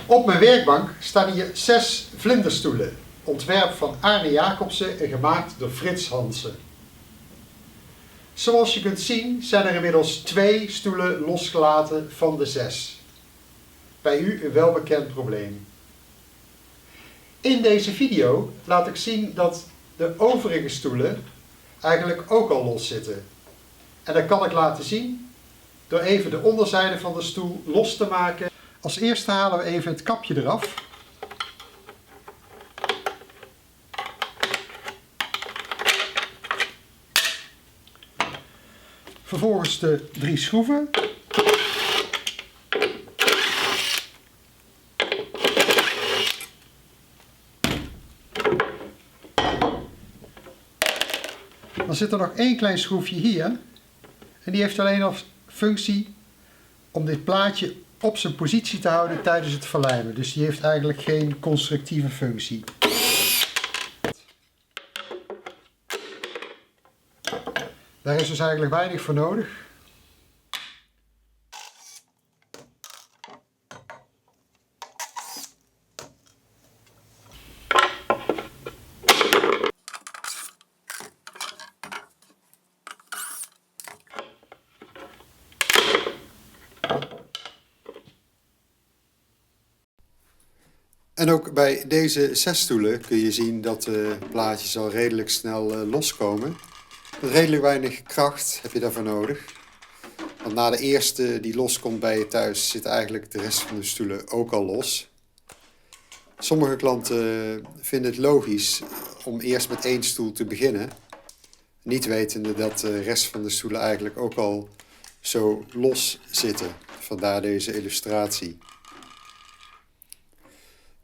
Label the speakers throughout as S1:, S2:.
S1: Op mijn werkbank staan hier 6 vlinderstoelen. Ontwerp van Arne Jacobsen en gemaakt door Frits Hansen. Zoals je kunt zien zijn er inmiddels 2 stoelen losgelaten van de 6. Bij u een welbekend probleem. In deze video laat ik zien dat de overige stoelen eigenlijk ook al los zitten. En dat kan ik laten zien door even de onderzijde van de stoel los te maken. Als eerste halen we even het kapje eraf. Vervolgens de 3 schroeven. Dan zit er nog 1 klein schroefje hier. En die heeft alleen nog functie om dit plaatje op zijn positie te houden tijdens het verlijmen. Dus die heeft eigenlijk geen constructieve functie. Daar is dus eigenlijk weinig voor nodig. En ook bij deze 6 stoelen kun je zien dat de plaatjes al redelijk snel loskomen. Met redelijk weinig kracht heb je daarvoor nodig. Want na de eerste die loskomt bij je thuis zit eigenlijk de rest van de stoelen ook al los. Sommige klanten vinden het logisch om eerst met 1 stoel te beginnen. Niet wetende dat de rest van de stoelen eigenlijk ook al zo los zitten. Vandaar deze illustratie.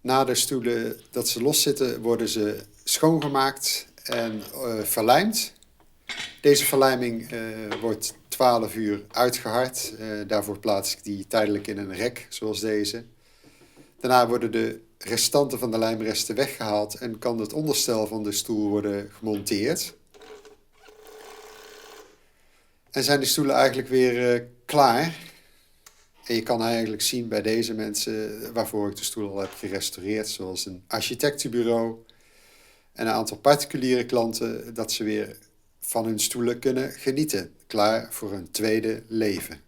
S1: Na de stoelen dat ze los zitten worden ze schoongemaakt en verlijmd. Deze verlijming wordt 12 uur uitgehard. Daarvoor plaats ik die tijdelijk in een rek zoals deze. Daarna worden de restanten van de lijmresten weggehaald en kan het onderstel van de stoel worden gemonteerd. En zijn de stoelen eigenlijk weer klaar. En je kan eigenlijk zien bij deze mensen waarvoor ik de stoel al heb gerestaureerd, zoals een architectenbureau en een aantal particuliere klanten, dat ze weer van hun stoelen kunnen genieten. Klaar voor een tweede leven.